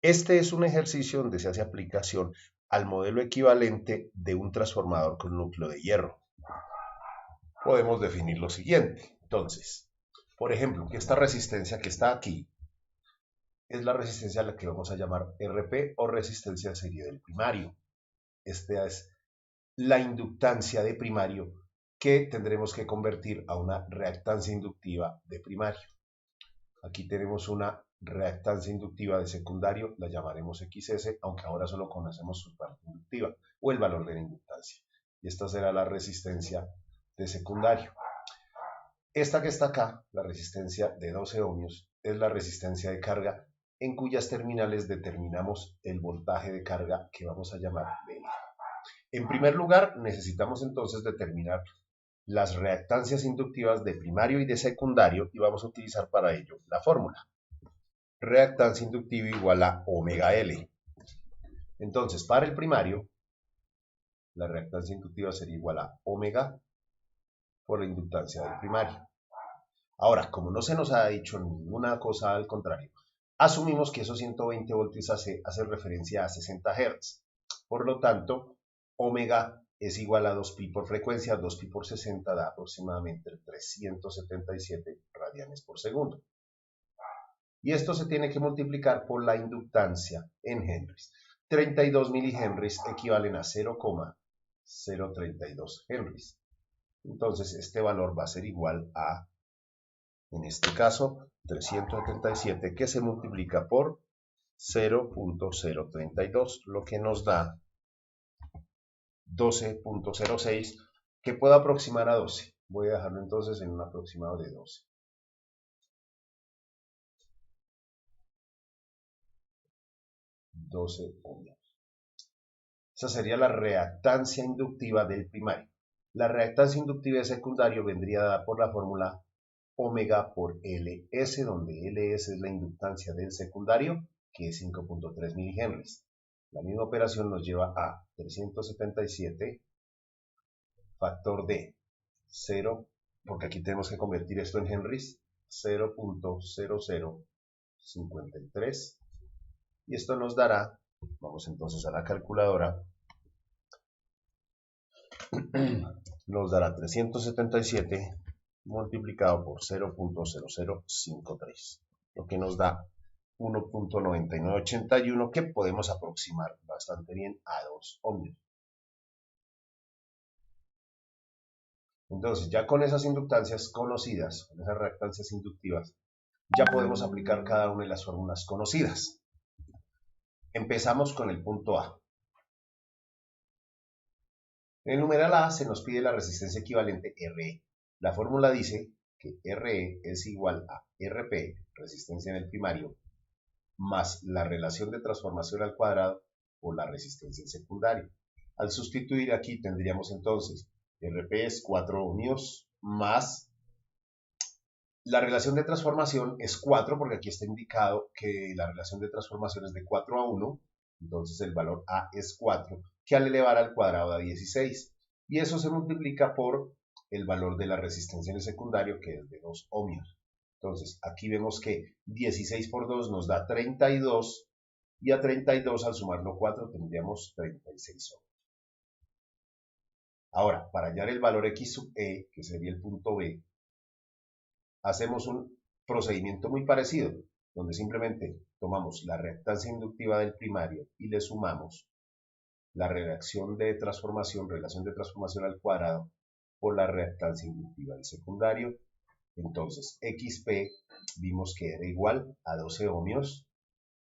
Este es un ejercicio donde se hace aplicación al modelo equivalente de un transformador con núcleo de hierro. Podemos definir lo siguiente. Entonces, por ejemplo, que esta resistencia que está aquí es la resistencia a la que vamos a llamar RP o resistencia de serie del primario. Esta es la inductancia de primario que tendremos que convertir a una reactancia inductiva de primario. Aquí tenemos una reactancia inductiva de secundario, la llamaremos XS, aunque ahora solo conocemos su parte inductiva o el valor de la inductancia. Y esta será la resistencia de secundario. Esta que está acá, la resistencia de 12 ohmios, es la resistencia de carga en cuyas terminales determinamos el voltaje de carga que vamos a llamar VL. En primer lugar, necesitamos entonces determinar las reactancias inductivas de primario y de secundario y vamos a utilizar para ello la fórmula. Reactancia inductiva igual a omega L. Entonces, para el primario, la reactancia inductiva sería igual a omega por la inductancia del primario. Ahora, como no se nos ha dicho ninguna cosa al contrario, asumimos que esos 120 voltios hace referencia a 60 Hz. Por lo tanto, omega es igual a 2pi por frecuencia, 2pi por 60 da aproximadamente 377 radianes por segundo. Y esto se tiene que multiplicar por la inductancia en henries. 32 milihenries equivalen a 0,032 henries. Entonces, este valor va a ser igual a, en este caso, 377, que se multiplica por 0.032, lo que nos da 12.06, que puedo aproximar a 12. Voy a dejarlo entonces en un aproximado de 12. 12 ohmios. Esa sería la reactancia inductiva del primario. La reactancia inductiva del secundario vendría dada por la fórmula omega por Ls, donde Ls es la inductancia del secundario, que es 5.3 milihenries. La misma operación nos lleva a 377 factor de 0, porque aquí tenemos que convertir esto en henries, 0.0053, y esto nos dará, vamos entonces a la calculadora, nos dará 377 multiplicado por 0.0053, lo que nos da 1.9981, que podemos aproximar bastante bien a 2 ohmios. Entonces, ya con esas inductancias conocidas, con esas reactancias inductivas, ya podemos aplicar cada una de las fórmulas conocidas. Empezamos con el punto A. En el numeral A se nos pide la resistencia equivalente RE. La fórmula dice que RE es igual a RP, resistencia en el primario, más la relación de transformación al cuadrado por la resistencia en secundario. Al sustituir aquí tendríamos entonces RP es 4 ohmios más la relación de transformación es 4, porque aquí está indicado que la relación de transformación es de 4 a 1, entonces el valor A es 4, que al elevar al cuadrado da 16, y eso se multiplica por el valor de la resistencia en el secundario, que es de 2 ohmios. Entonces aquí vemos que 16 por 2 nos da 32, y a 32 al sumarlo 4 tendríamos 36 ohmios. Ahora, para hallar el valor X sub E, que sería el punto B, hacemos un procedimiento muy parecido, donde simplemente tomamos la reactancia inductiva del primario y le sumamos la relación de transformación al cuadrado por la reactancia inductiva del secundario. Entonces, XP vimos que era igual a 12 ohmios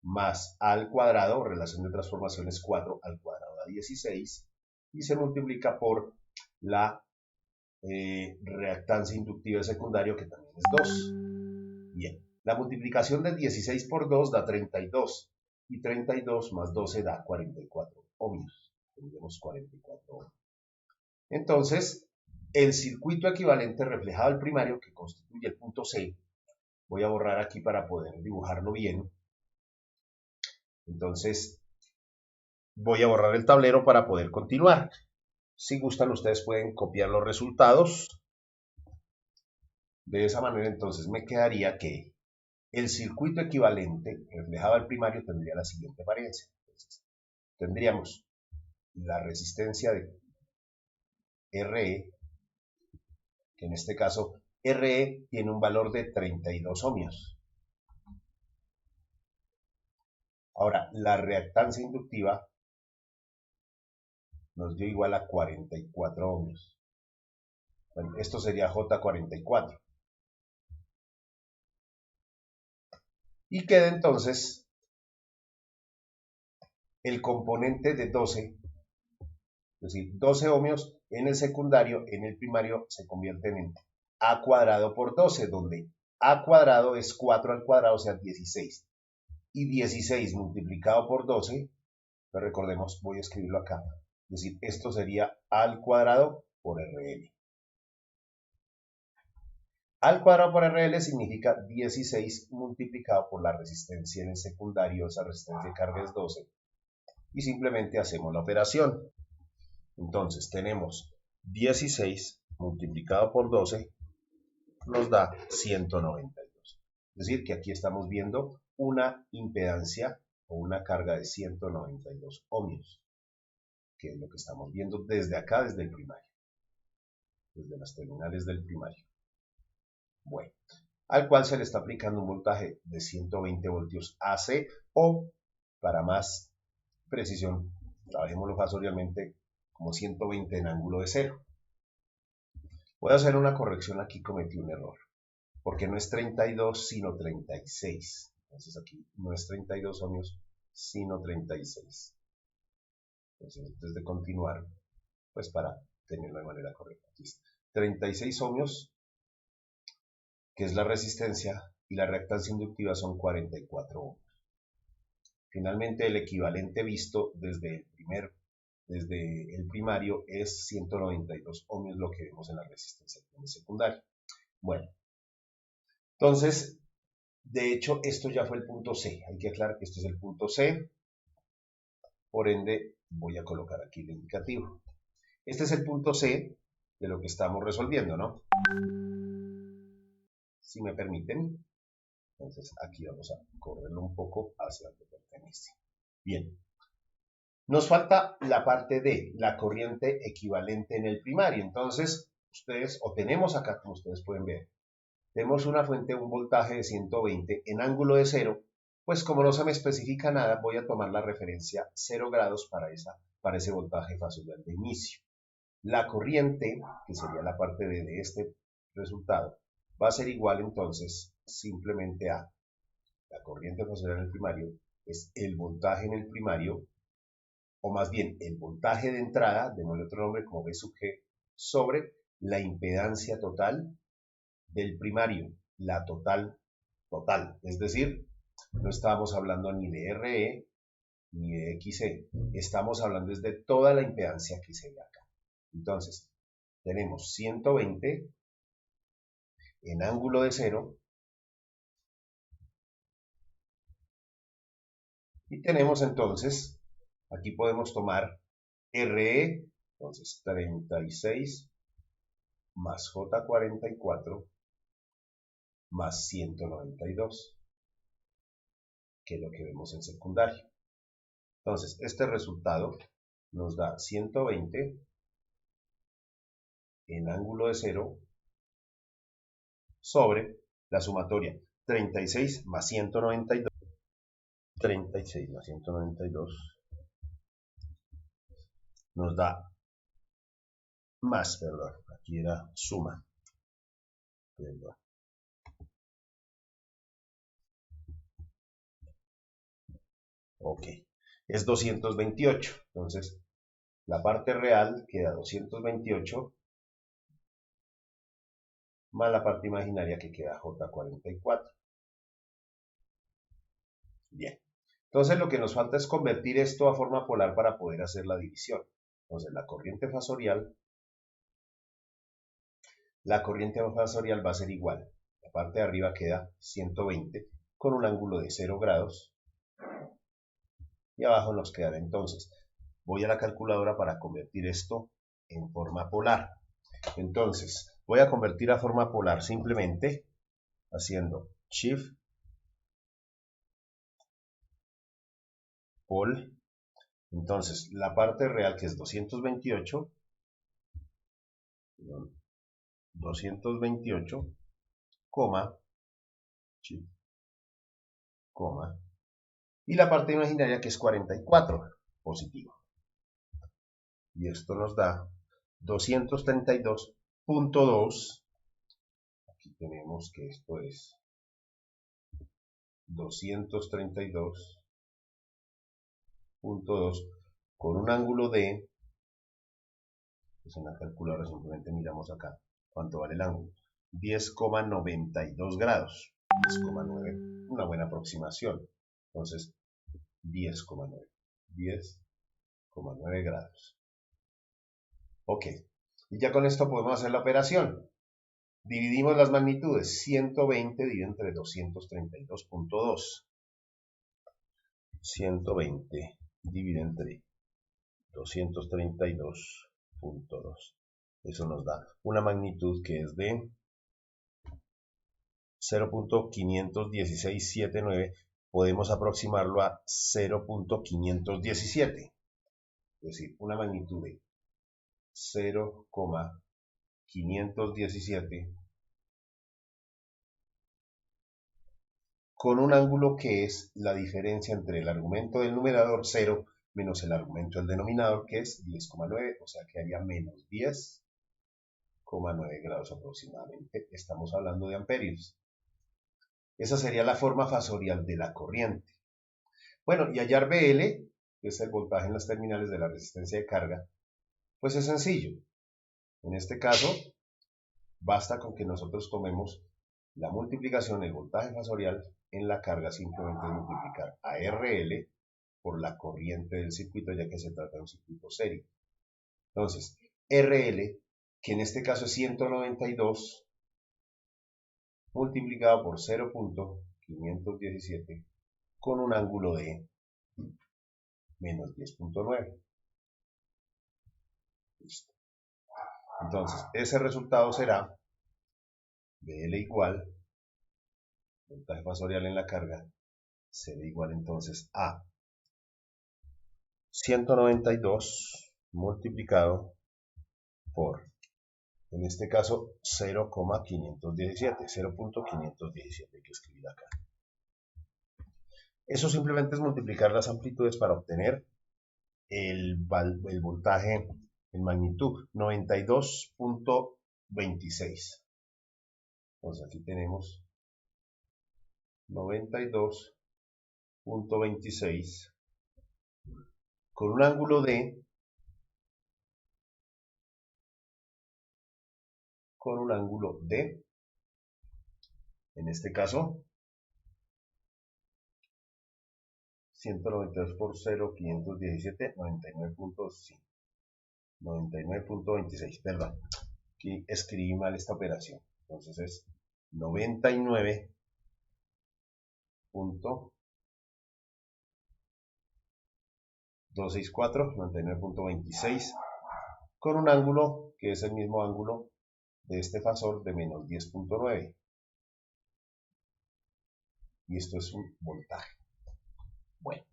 más A al cuadrado, relación de transformación es 4 al cuadrado da 16, y se multiplica por la reactancia inductiva del secundario, que también es 2. Bien, la multiplicación de 16 por 2 da 32, y 32 más 12 da 44 ohmios. Tendremos 44 ohmios. Entonces, el circuito equivalente reflejado al primario, que constituye el punto C, voy a borrar aquí para poder dibujarlo bien. Entonces, voy a borrar el tablero para poder continuar. Si gustan, ustedes pueden copiar los resultados. De esa manera, entonces, me quedaría que El circuito equivalente reflejado al primario tendría la siguiente apariencia. Entonces, tendríamos la resistencia de RE, que en este caso RE tiene un valor de 32 ohmios. Ahora, la reactancia inductiva nos dio igual a 44 ohmios. Bueno, esto sería J44. Y queda entonces el componente de 12, es decir, 12 ohmios en el secundario, en el primario se convierten en A cuadrado por 12, donde A cuadrado es 4 al cuadrado, o sea, 16. Y 16 multiplicado por 12, pues recordemos, voy a escribirlo acá. Es decir, esto sería A al cuadrado por RL. A al cuadrado por RL significa 16 multiplicado por la resistencia en el secundario, esa resistencia de carga es 12. Y simplemente hacemos la operación. Entonces tenemos 16 multiplicado por 12 nos da 192. Es decir, que aquí estamos viendo una impedancia o una carga de 192 ohmios, que es lo que estamos viendo desde acá, desde el primario, desde las terminales del primario. Bueno, al cual se le está aplicando un voltaje de 120 voltios AC o, para más precisión, trabajémoslo fasorialmente como 120 en ángulo de cero. Voy a hacer una corrección aquí, cometí un error, porque no es 32 sino 36. Entonces aquí no es 32 ohmios sino 36. Entonces antes de continuar, pues para tenerlo de manera correcta, aquí está 36 ohmios, que es la resistencia, y la reactancia inductiva son 44 ohmios. Finalmente el equivalente visto desde el primario es 192 ohmios, lo que vemos en la resistencia secundaria. Bueno, entonces, de hecho, esto ya fue el punto C. Hay que aclarar que esto es el punto C. Por ende, voy a colocar aquí el indicativo. Este es el punto C de lo que estamos resolviendo, ¿no? Si me permiten. Entonces, aquí vamos a correrlo un poco hacia donde pertenece. Bien. Nos falta la parte de la corriente equivalente en el primario. Entonces, tenemos acá, como ustedes pueden ver, tenemos una fuente de un voltaje de 120 en ángulo de 0, pues como no se me especifica nada, voy a tomar la referencia 0 grados para ese voltaje fasorial de inicio. La corriente, que sería la parte de este resultado, va a ser igual entonces simplemente a la corriente fasorial en el primario, es el voltaje en el primario, o más bien el voltaje de entrada, démosle otro nombre como V sub G, sobre la impedancia total del primario, la total, es decir, no estamos hablando ni de RE ni de XE, estamos hablando de toda la impedancia que se ve acá. Entonces, tenemos 120 en ángulo de 0 y tenemos entonces, aquí podemos tomar RE, entonces 36 más J44 más 192, que es lo que vemos en secundario. Entonces, este resultado nos da 120 en ángulo de 0 sobre la sumatoria 36 más 192. 36 más 192 nos da más, perdón, aquí era suma. Perdón. Ok, es 228. Entonces, la parte real queda 228 más la parte imaginaria que queda J44. Bien. Entonces, lo que nos falta es convertir esto a forma polar para poder hacer la división. Entonces, la corriente fasorial va a ser igual. La parte de arriba queda 120 con un ángulo de 0 grados. Y abajo nos quedará entonces. Voy a la calculadora para convertir esto en forma polar. Entonces, voy a convertir a forma polar simplemente haciendo Shift Pol. Entonces, la parte real que es 228, coma, y la parte imaginaria que es 44, positivo. Y esto nos da 232.2. Aquí tenemos que esto es 232.2 con un ángulo de, pues en la calculadora simplemente miramos acá cuánto vale el ángulo, 10,92 grados, 10,9, una buena aproximación. Entonces, 10,9 grados. Ok, y ya con esto podemos hacer la operación. Dividimos las magnitudes, 120 dividido entre 232.2. 120 dividido entre 232.2. Eso nos da una magnitud que es de 0.51679. Podemos aproximarlo a 0.517. Es decir, una magnitud de 0,517 con un ángulo que es la diferencia entre el argumento del numerador 0 menos el argumento del denominador, que es 10,9, o sea que haría menos 10,9 grados aproximadamente. Estamos hablando de amperios. Esa sería la forma fasorial de la corriente. Bueno, y hallar BL, que es el voltaje en las terminales de la resistencia de carga, pues es sencillo. En este caso, basta con que nosotros tomemos la multiplicación del voltaje fasorial en la carga, simplemente es multiplicar a RL por la corriente del circuito, ya que se trata de un circuito serie. Entonces, RL, que en este caso es 192, multiplicado por 0.517, con un ángulo de menos 10.9. Listo. Entonces, ese resultado será BL igual, voltaje fasorial en la carga, será igual entonces a 192 multiplicado por, en este caso, 0,517 hay que escribir acá. Eso simplemente es multiplicar las amplitudes para obtener el voltaje en magnitud, 92.26. Entonces aquí tenemos 92.26 con un ángulo de en este caso 192 por 0,517, 99.26, perdón, aquí escribí mal esta operación, entonces es 99.264, con un ángulo que es el mismo ángulo de este fasor de menos 10.9. Y esto es un voltaje. Bueno,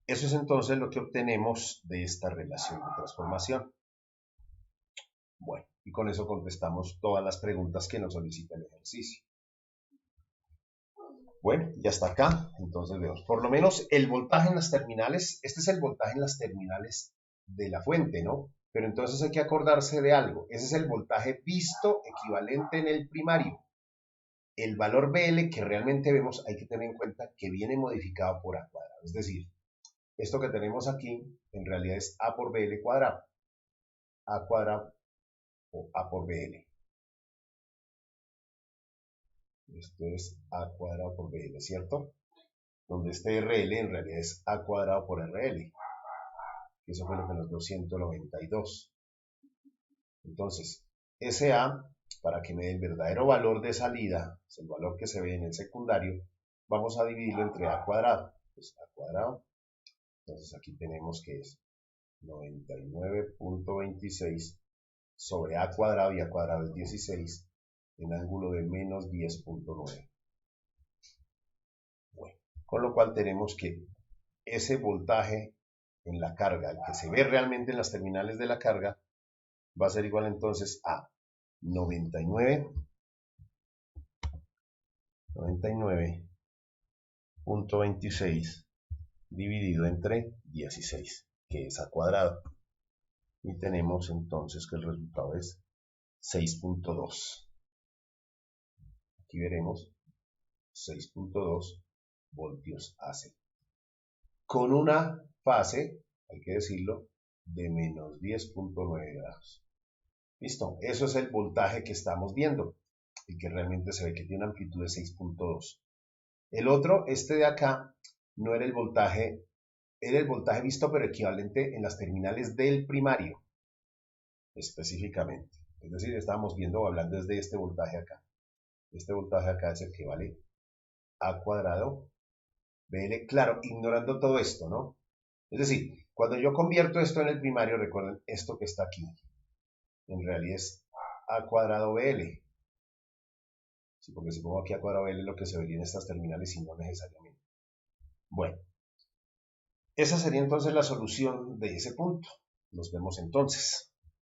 eso es entonces lo que obtenemos de esta relación de transformación. Bueno, y con eso contestamos todas las preguntas que nos solicita el ejercicio. Bueno, ya está acá, entonces vemos, por lo menos el voltaje en las terminales, este es el voltaje en las terminales de la fuente, ¿no? Pero entonces hay que acordarse de algo, ese es el voltaje visto equivalente en el primario. El valor BL que realmente vemos hay que tener en cuenta que viene modificado por A cuadrado, es decir, esto que tenemos aquí en realidad es A por BL cuadrado, A cuadrado o A por BL. Esto es A cuadrado por BL, ¿cierto? Donde este RL en realidad es A cuadrado por RL. Eso fue lo que nos dio 192. Entonces, ese A, para que me dé el verdadero valor de salida, es el valor que se ve en el secundario, vamos a dividirlo entre A cuadrado. Pues A cuadrado. Entonces aquí tenemos que es 99.26 sobre A cuadrado, y A cuadrado es 16, en ángulo de menos 10.9. Bueno, con lo cual tenemos que ese voltaje en la carga, el que se ve realmente en las terminales de la carga, va a ser igual entonces a 99.26 dividido entre 16, que es a cuadrado. Y tenemos entonces que el resultado es 6.2. Aquí veremos 6.2 voltios AC. Con una fase, hay que decirlo, de menos 10.9 grados. Listo, eso es el voltaje que estamos viendo y que realmente se ve que tiene una amplitud de 6.2. El otro, este de acá, no era el voltaje, era el voltaje visto pero equivalente en las terminales del primario, específicamente. Es decir, estábamos viendo, hablando desde este voltaje acá. Este voltaje acá es el que vale A cuadrado BL, claro, ignorando todo esto, ¿no? Es decir, cuando yo convierto esto en el primario, recuerden esto que está aquí, en realidad es A cuadrado BL. Sí, porque si pongo aquí A cuadrado BL es lo que se vería en estas terminales y no necesariamente. Bueno, esa sería entonces la solución de ese punto. Nos vemos entonces.